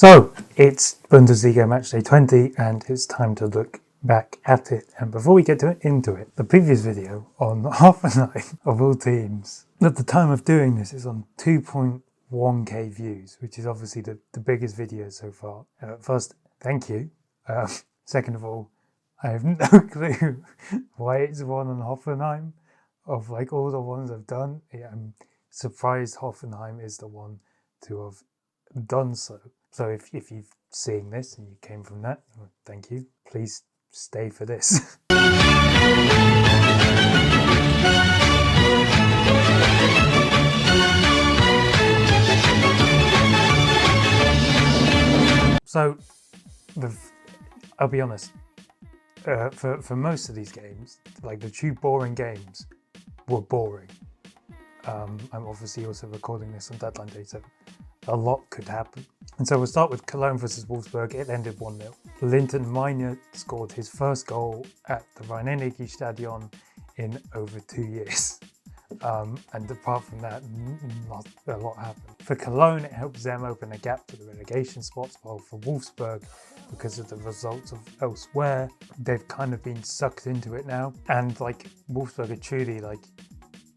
So it's Bundesliga Matchday 20 and it's time to look back at it. And before we get into it, the previous video on Hoffenheim of all teams, at the time of doing this, is on 2.1k views, which is obviously the biggest video so far. First, thank you. Second of all, I have no clue why it's one on Hoffenheim. Of like all the ones I've done, I'm surprised Hoffenheim is the one to have done so. So if you've seen this and you came from that, thank you. Please stay for this. So, I'll be honest, for most of these games, like the true boring games were boring. I'm obviously also recording this on deadline day, so a lot could happen. And so we'll start with Cologne versus Wolfsburg. It ended 1-0. Linton Meiner scored his first goal at the Rhein-Energiestadion in over 2 years. And apart from that, not a lot happened. For Cologne, it helps them open a gap to the relegation spots, while for Wolfsburg, because of the results of elsewhere, they've kind of been sucked into it now. And like Wolfsburg are truly like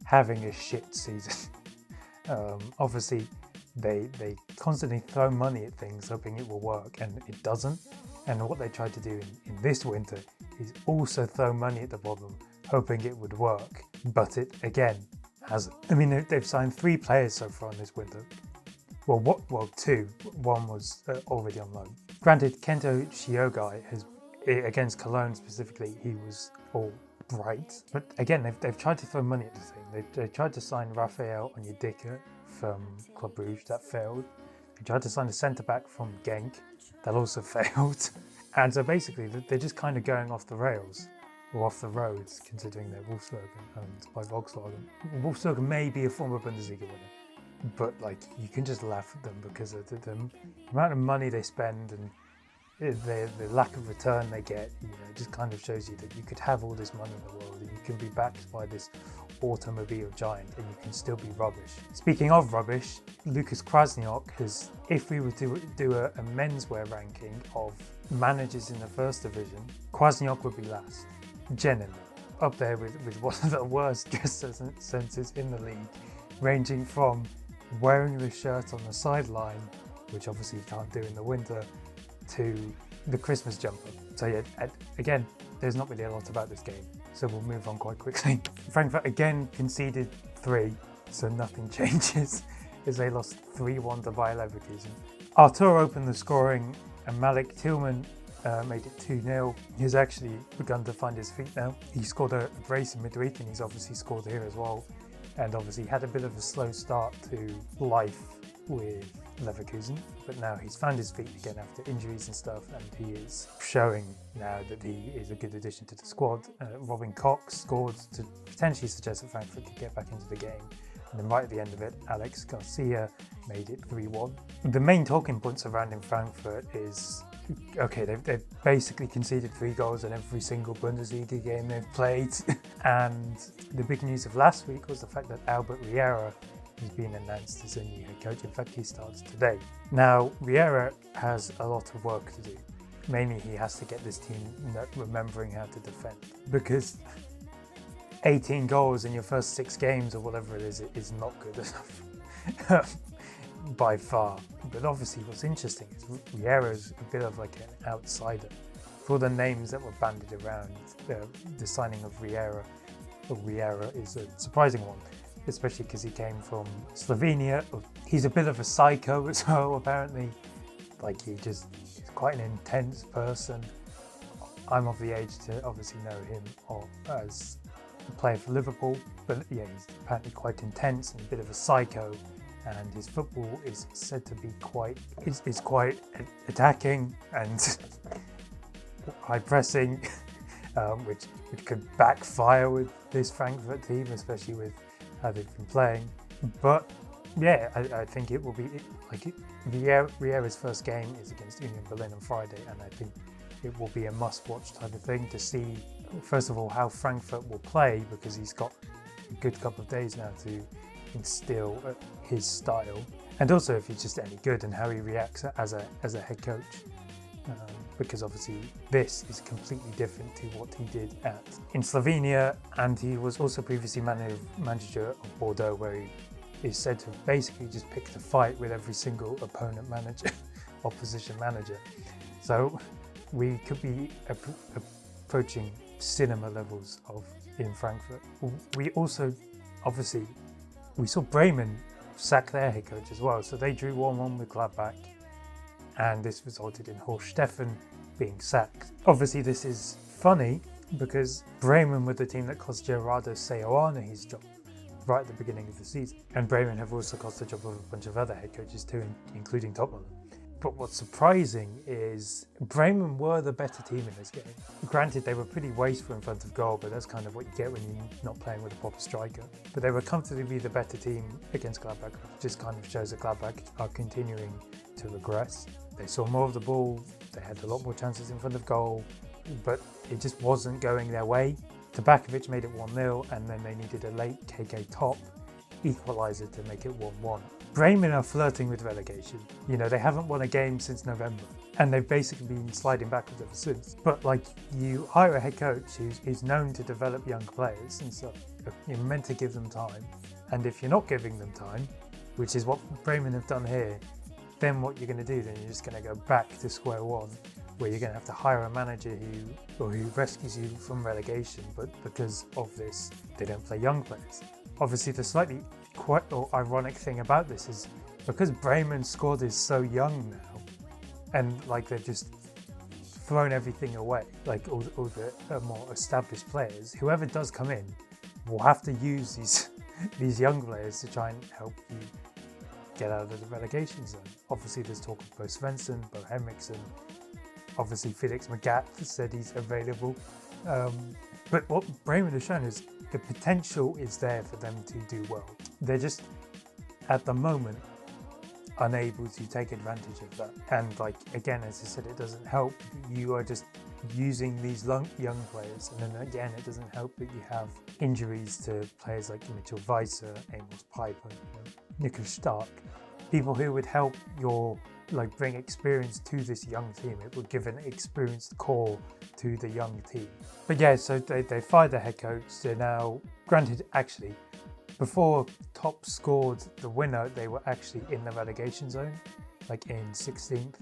having a shit season. Obviously, they constantly throw money at things hoping it will work, and it doesn't. And what they tried to do in this winter is also throw money at the problem hoping it would work, but it again hasn't. I mean, they've signed 3 players so far in this winter. Well, 2. One was already on loan. Granted, Kento Shiogai has, against Cologne specifically, he was all right, but again they've tried to throw money at the thing. They tried to sign Rafael Onyedika from Club Brugge, that failed. They tried to sign a centre-back from Genk, that also failed. And so basically they're just kind of going off the rails, or off the roads, considering they're Wolfsburg owned by Volkswagen. Wolfsburg may be a former Bundesliga winner, but like you can just laugh at them because of the amount of money they spend and the lack of return they get. You know, it just kind of shows you that you could have all this money in the world and you can be backed by this automobile giant and you can still be rubbish. Speaking of rubbish, Lucas Krasniok has, if we were to do a menswear ranking of managers in the first division, Krasniok would be last, genuinely, up there with one of the worst dress senses in the league, ranging from wearing the shirt on the sideline, which obviously you can't do in the winter, to the Christmas jumper. So yeah, again, there's not really a lot about this game, so we'll move on quite quickly. Frankfurt again conceded 3, so nothing changes as they lost 3-1 to Bayer Leverkusen. Artur opened the scoring and Malik Tillman made it 2-0. He's actually begun to find his feet now. He scored a brace in midweek and he's obviously scored here as well. And obviously had a bit of a slow start to life with Leverkusen, but now he's found his feet again after injuries and stuff, and he is showing now that he is a good addition to the squad. Robin Cox scored to potentially suggest that Frankfurt could get back into the game, and then right at the end of it, Alex Garcia made it 3-1. The main talking points surrounding Frankfurt is, okay, they've basically conceded 3 goals in every single Bundesliga game they've played, and the big news of last week was the fact that Albert Riera has been announced as a new head coach. In fact, he starts today. Now, Riera has a lot of work to do. Mainly, he has to get this team remembering how to defend, because 18 goals in your first 6 games or whatever it is not good enough by far. But obviously, what's interesting is Riera is a bit of like an outsider. For the names that were bandied around, the signing of Riera is a surprising one, especially because he came from Slovenia. He's a bit of a psycho as well, apparently. Like, he's quite an intense person. I'm of the age to obviously know him as a player for Liverpool, but yeah, he's apparently quite intense and a bit of a psycho, and his football is said to be quite attacking and high pressing, which could backfire with this Frankfurt team, especially with how they've been playing. But yeah, I think it will be Riera's first game is against Union Berlin on Friday, and I think it will be a must-watch type of thing to see, first of all, how Frankfurt will play, because he's got a good couple of days now to instill his style, and also if he's just any good and how he reacts as a head coach. Because obviously this is completely different to what he did in Slovenia, and he was also previously manager of Bordeaux, where he is said to have basically just picked a fight with every single opponent manager, opposition manager. So we could be approaching cinema levels in Frankfurt. We also, obviously, we saw Bremen sack their head coach as well. So they drew 1-1 with Gladbach, and this resulted in Horst Steffen being sacked. Obviously, this is funny because Bremen were the team that cost Gerardo Seoane his job right at the beginning of the season. And Bremen have also cost the job of a bunch of other head coaches too, including Tottenham. But what's surprising is Bremen were the better team in this game. Granted, they were pretty wasteful in front of goal, but that's kind of what you get when you're not playing with a proper striker. But they were comfortably the better team against Gladbach, which just kind of shows that Gladbach are continuing to regress. They saw more of the ball, they had a lot more chances in front of goal, but it just wasn't going their way. Tabakovic made it 1-0, and then they needed a late KK Top equaliser to make it 1-1. Bremen are flirting with relegation. You know, they haven't won a game since November, and they've basically been sliding backwards ever since. But like, you hire a head coach who's known to develop young players, and so you're meant to give them time. And if you're not giving them time, which is what Bremen have done here, then what you're going to do, then you're just going to go back to square one, where you're going to have to hire a manager who rescues you from relegation, but because of this, they don't play young players. Obviously, the slightly quite ironic thing about this is because Bremen's squad is so young now, and like they've just thrown everything away, like all the more established players, whoever does come in will have to use these young players to try and help you get out of the relegation zone. Obviously, there's talk of Bo Svensson, Bo Henriksen. Obviously, Felix Magath said he's available. But what Bremen has shown is the potential is there for them to do well. They're just, at the moment, unable to take advantage of that. And like, again, as I said, it doesn't help. You are just using these young players. And then again, it doesn't help that you have injuries to players like Mitchell Weiser, Amos Piper, Niklas Stark, people who would help bring experience to this young team. It would give an experienced core to the young team. But yeah, so they fired their head coach. They're now, granted, actually, before Top scored the winner, they were actually in the relegation zone, like in 16th.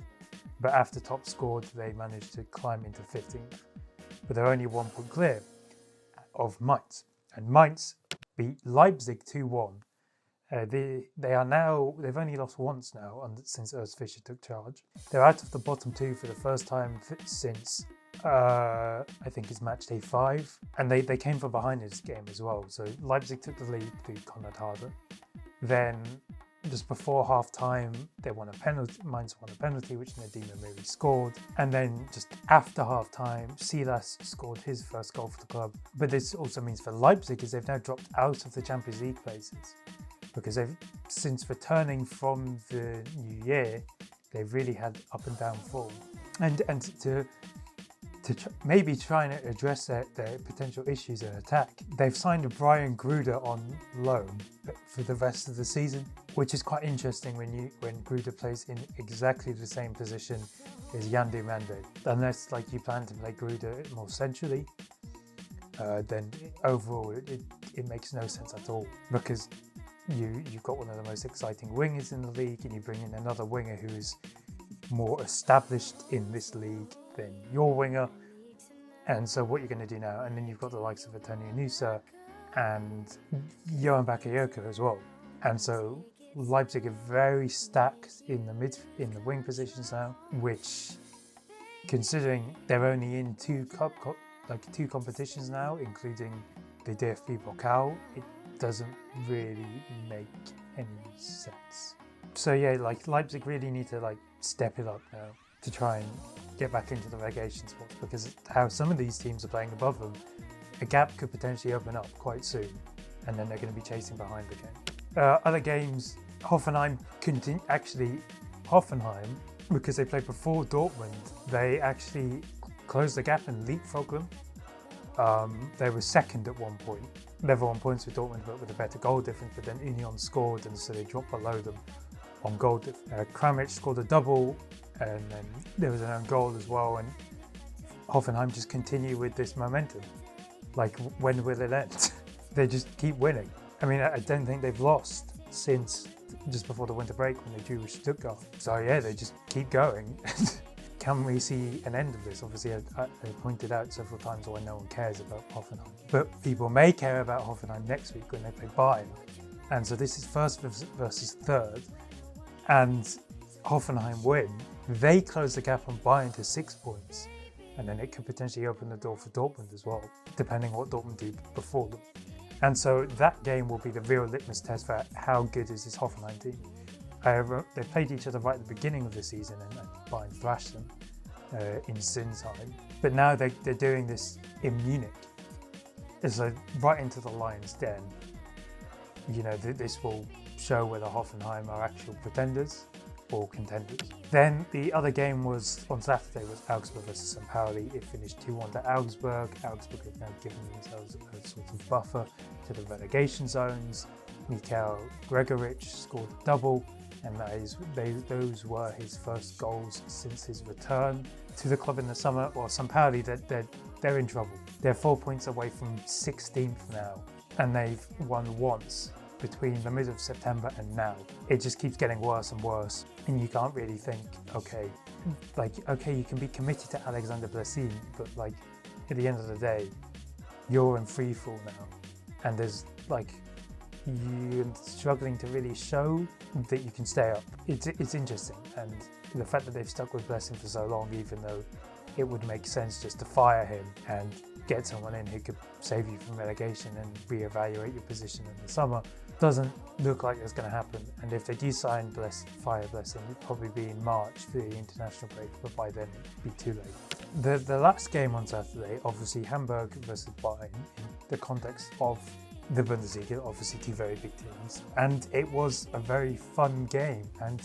But after Top scored, they managed to climb into 15th. But they're only 1 point clear of Mainz. And Mainz beat Leipzig 2-1. They've only lost once now since Urs Fischer took charge. They're out of the bottom two for the first time since I think it's Matchday 5, and they came from behind in this game as well. So Leipzig took the lead through Konrad Harder. Then just before half time, Mainz won a penalty, which Nadim Amiri scored. And then just after half time, Silas scored his first goal for the club. But this also means for Leipzig is they've now dropped out of the Champions League places, because since returning from the new year, they've really had up and down form. And to maybe try and address their potential issues in attack, they've signed Brian Gruder on loan for the rest of the season, which is quite interesting when Gruder plays in exactly the same position as Yandy Mande. Unless you plan to play Gruder more centrally, then overall it makes no sense at all, because you've got one of the most exciting wingers in the league, and you bring in another winger who is more established in this league than your winger. And so what you're going to do now, and then you've got the likes of Antonio Nusa and Johan Bakayoko as well. And so Leipzig are very stacked in the wing positions now, which, considering they're only in two competitions now, including the DFB Pokal, it doesn't really make any sense. So yeah, Leipzig really need to step it up now to try and get back into the relegation spots, because how some of these teams are playing above them, a gap could potentially open up quite soon, and then they're going to be chasing behind again. Other games, Hoffenheim, because they played before Dortmund, they actually closed the gap and leapfrogged them. They were second at one point, level on points with Dortmund, but with a better goal difference, but then Union scored, and so they dropped below them on goal. Kramich scored a double, and then there was an own goal as well, and Hoffenheim just continue with this momentum. Like, when will it end? They just keep winning. I mean, I don't think they've lost since just before the winter break when they drew with Stuttgart. So yeah, they just keep going. Can we see an end of this? Obviously, I pointed out several times why no one cares about Hoffenheim. But people may care about Hoffenheim next week when they play Bayern. And so this is first versus third. And Hoffenheim win. They close the gap on Bayern to 6 points. And then it could potentially open the door for Dortmund as well, depending on what Dortmund do before them. And so that game will be the real litmus test for how good is this Hoffenheim team. They played each other right at the beginning of the season and Bayern thrashed them in Sinsheim. But now they're doing this in Munich. So right into the Lions' den. You know, this will show whether Hoffenheim are actual pretenders or contenders. Then the other game was on Saturday was Augsburg versus St. Pauli. It finished 2-1 to Augsburg. Augsburg have now given themselves a sort of buffer to the relegation zones. Mikhail Gregorich scored a double, and those were his first goals since his return to the club in the summer. Well, St. Pauli, they're in trouble. They're 4 points away from 16th now, and they've won once between the middle of September and now. It just keeps getting worse and worse, and you can't really think, okay, you can be committed to Alexander Blessin, but like at the end of the day, you're in free fall now, and there's you're struggling to really show that you can stay up. It's interesting, and the fact that they've stuck with Blessin for so long, even though it would make sense just to fire him and get someone in who could save you from relegation and reevaluate your position in the summer, doesn't look like it's going to happen. And if they do fire Blessin, it'd probably be in March for the international break, but by then it'd be too late. The last game on Saturday, obviously Hamburg versus Bayern, in the context of the Bundesliga, obviously two very big teams, and it was a very fun game. And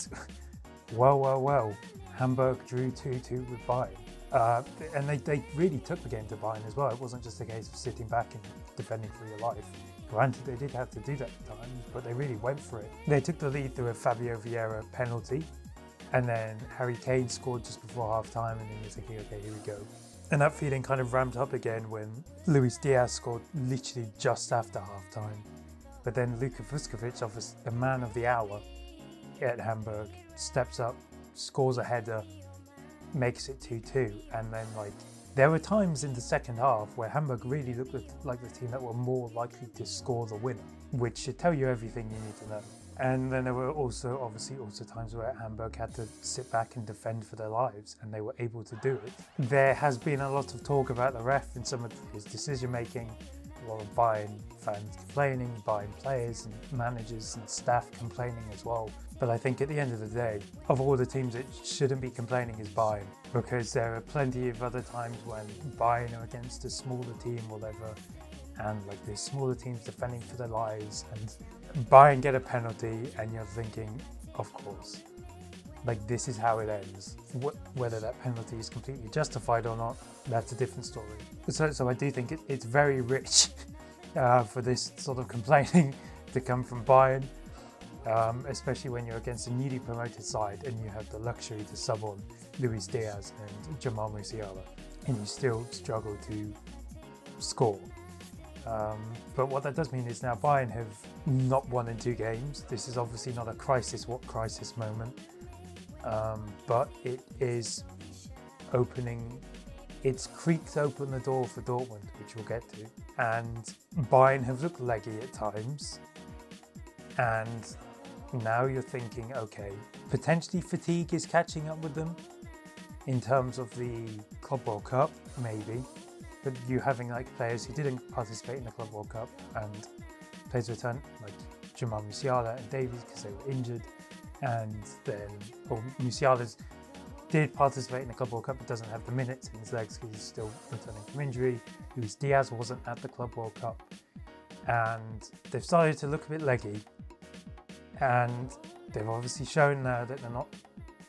well, Hamburg drew 2-2 with Bayern. And they really took the game to Bayern as well. It wasn't just a case of sitting back and defending for your life. Granted, they did have to do that at times, but they really went for it. They took the lead through a Fabio Vieira penalty, and then Harry Kane scored just before half-time, and then you're thinking, okay, here we go. And that feeling kind of ramped up again when Luis Diaz scored literally just after half-time. But then Luka Vuskovic, obviously the man of the hour at Hamburg, steps up, scores a header, makes it 2-2, and then there were times in the second half where Hamburg really looked like the team that were more likely to score the winner, which should tell you everything you need to know. And then there were also times where Hamburg had to sit back and defend for their lives, and they were able to do it. There has been a lot of talk about the ref and some of his decision making, a lot of Bayern fans complaining, Bayern players and managers and staff complaining as well. But I think at the end of the day, of all the teams that shouldn't be complaining is Bayern, because there are plenty of other times when Bayern are against a smaller team or whatever, and there's smaller teams defending for their lives, and Bayern get a penalty, and you're thinking, of course, this is how it ends. Whether that penalty is completely justified or not, that's a different story. So I do think it's very rich for this sort of complaining to come from Bayern. Especially when you're against a newly promoted side and you have the luxury to sub on Luis Diaz and Jamal Musiala, and you still struggle to score. But what that does mean is now Bayern have not won in 2 games. This is obviously not a crisis moment, but it is it's creaked open the door for Dortmund, which we'll get to. And Bayern have looked leggy at times, and now you're thinking, okay, potentially fatigue is catching up with them in terms of the Club World Cup, maybe. But you having players who didn't participate in the Club World Cup and players return like Jamal Musiala and Davies because they were injured, and then Musiala did participate in the Club World Cup but doesn't have the minutes in his legs because he's still returning from injury. Luis Diaz wasn't at the Club World Cup, and they've started to look a bit leggy. And they've obviously shown now that they're not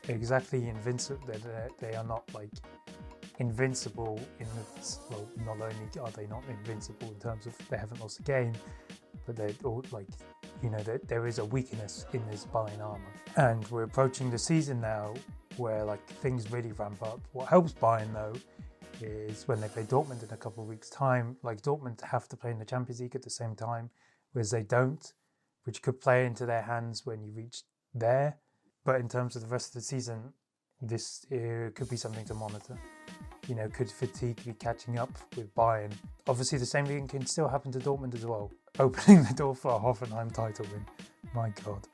exactly invincible. They are not invincible in the, not only are they not invincible in terms of they haven't lost a game, but they're all like, there is a weakness in this Bayern armour. And we're approaching the season now where like things really ramp up. What helps Bayern though is when they play Dortmund in a couple of weeks' time, like Dortmund have to play in the Champions League at the same time, whereas they don't, which could play into their hands when you reach there. But in terms of the rest of the season, this could be something to monitor. Could fatigue be catching up with Bayern? Obviously, the same thing can still happen to Dortmund as well, opening the door for a Hoffenheim title win. My God.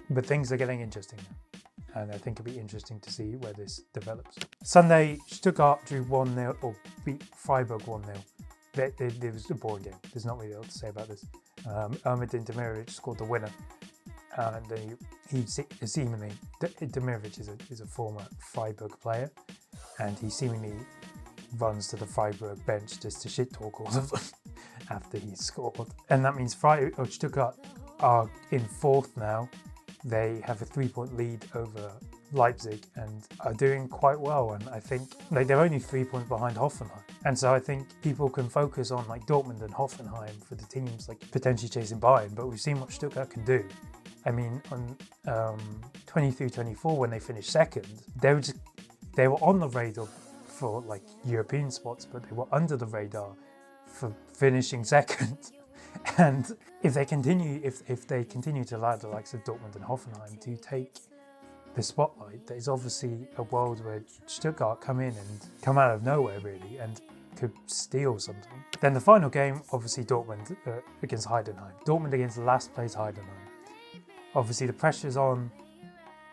But things are getting interesting now, and I think it'll be interesting to see where this develops. Sunday, Stuttgart drew 1-0, or beat Freiburg 1-0. It was a boring game. There's not really a lot to say about this. Ermedin Demirovic scored the winner, and he seemingly, Demirovic is a former Freiburg player, and he seemingly runs to the Freiburg bench just to shit talk all of them after he scored. And that means Stuttgart are in fourth now. They have a 3-point lead over Leipzig and are doing quite well. And I think they're only 3 points behind Hoffenheim. And so I think people can focus on like Dortmund and Hoffenheim for the teams like potentially chasing Bayern, but we've seen what Stuttgart can do. I mean, on 23-24, when they finished second, they were on the radar for like European spots, but they were under the radar for finishing second. And if they continue to allow the likes of Dortmund and Hoffenheim to take the spotlight, there's obviously a world where Stuttgart come in and come out of nowhere really and could steal something. Then the final game, obviously Dortmund against Heidenheim. Dortmund against last place Heidenheim. Obviously the pressure's on.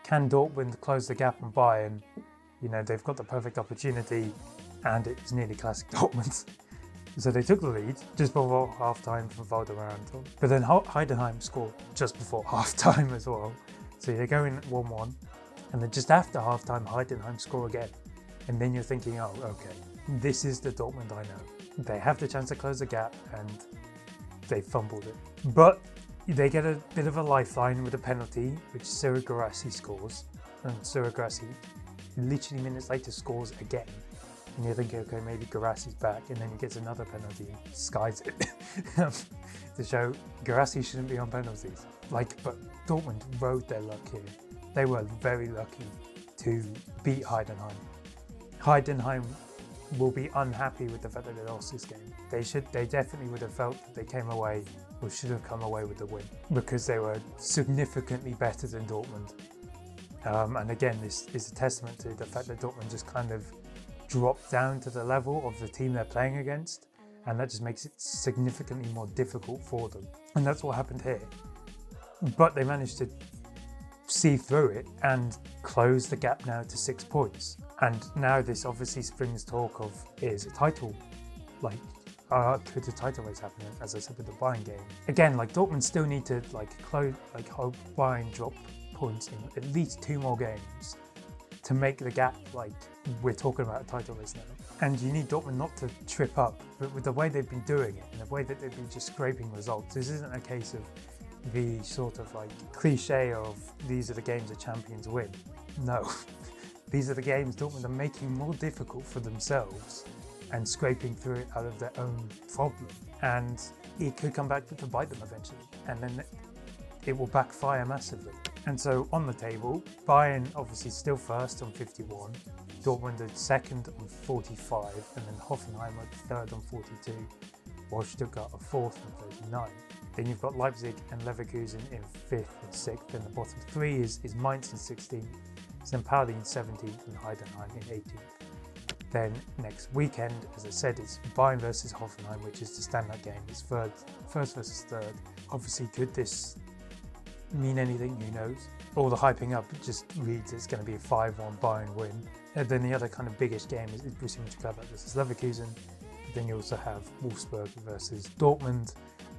Can Dortmund close the gap on Bayern? They've got the perfect opportunity, and it's nearly classic Dortmund. So they took the lead just before half-time from Waldemar Anton. But then Heidenheim scored just before half-time as well. So they're going 1-1, and then just after half-time, Heidenheim score again. And then you're thinking, oh, okay, this is the Dortmund I know. They have the chance to close the gap, and they fumbled it. But they get a bit of a lifeline with a penalty, which Ciro Guirassy scores. And Ciro Guirassy literally minutes later scores again, and you're thinking, okay, maybe Guirassy's back, and then he gets another penalty and skies it to show Guirassy shouldn't be on penalties. But Dortmund rode their luck here. They were very lucky to beat Heidenheim. Heidenheim will be unhappy with the fact that they lost this game. They definitely would have felt that they came away, or should have come away with the win, because they were significantly better than Dortmund. And again, this is a testament to the fact that Dortmund just kind of dropped down to the level of the team they're playing against, and that just makes it significantly more difficult for them. And that's what happened here. But they managed to see through it and close the gap now to 6 points. And now this obviously springs talk of, is a title, could a title race happen, as I said with the Bayern game. Again, Dortmund still need to hope Bayern drop points in at least 2 more games to make the gap we're talking about a title race now. And you need Dortmund not to trip up, but with the way they've been doing it and the way that they've been just scraping results, this isn't a case of the sort of cliche of these are the games that champions win. No, these are the games Dortmund are making more difficult for themselves and scraping through it out of their own problem. And it could come back to bite them eventually, and then it will backfire massively. And so on the table, Bayern obviously still first on 51, Dortmund at second on 45, and then Hoffenheim at third on 42, while Stuttgart are fourth on 39. Then you've got Leipzig and Leverkusen in 5th and 6th, and the bottom 3 is Mainz in 16th, St. Pauli in 17th, and Heidenheim in 18th. Then next weekend, as I said, it's Bayern versus Hoffenheim, which is the standout game. It's first versus third. Obviously, could this mean anything? Who knows? All the hyping up just reads it's going to be a 5-1 Bayern win. And then the other kind of biggest game is Borussia Mönchengladbach versus Leverkusen. But then you also have Wolfsburg versus Dortmund.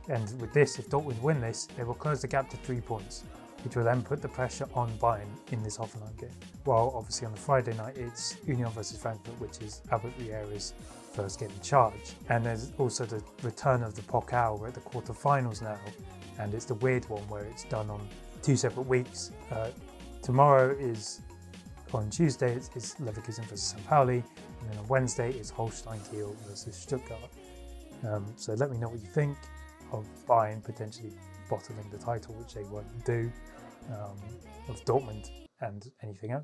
And with this, if Dortmund win this, they will close the gap to 3 points, which will then put the pressure on Bayern in this Hoffenheim game. While obviously on the Friday night, it's Union versus Frankfurt, which is Albert Riera's first game in charge. And there's also the return of the Pokal. We're at the quarterfinals now, and it's the weird one where it's done on 2 separate weeks. Tomorrow is, on Tuesday, it's Leverkusen versus St. Pauli, and then on Wednesday it's Holstein Kiel versus Stuttgart. So let me know what you think. of Bayern potentially bottling the title, which they won't do, of Dortmund and anything else.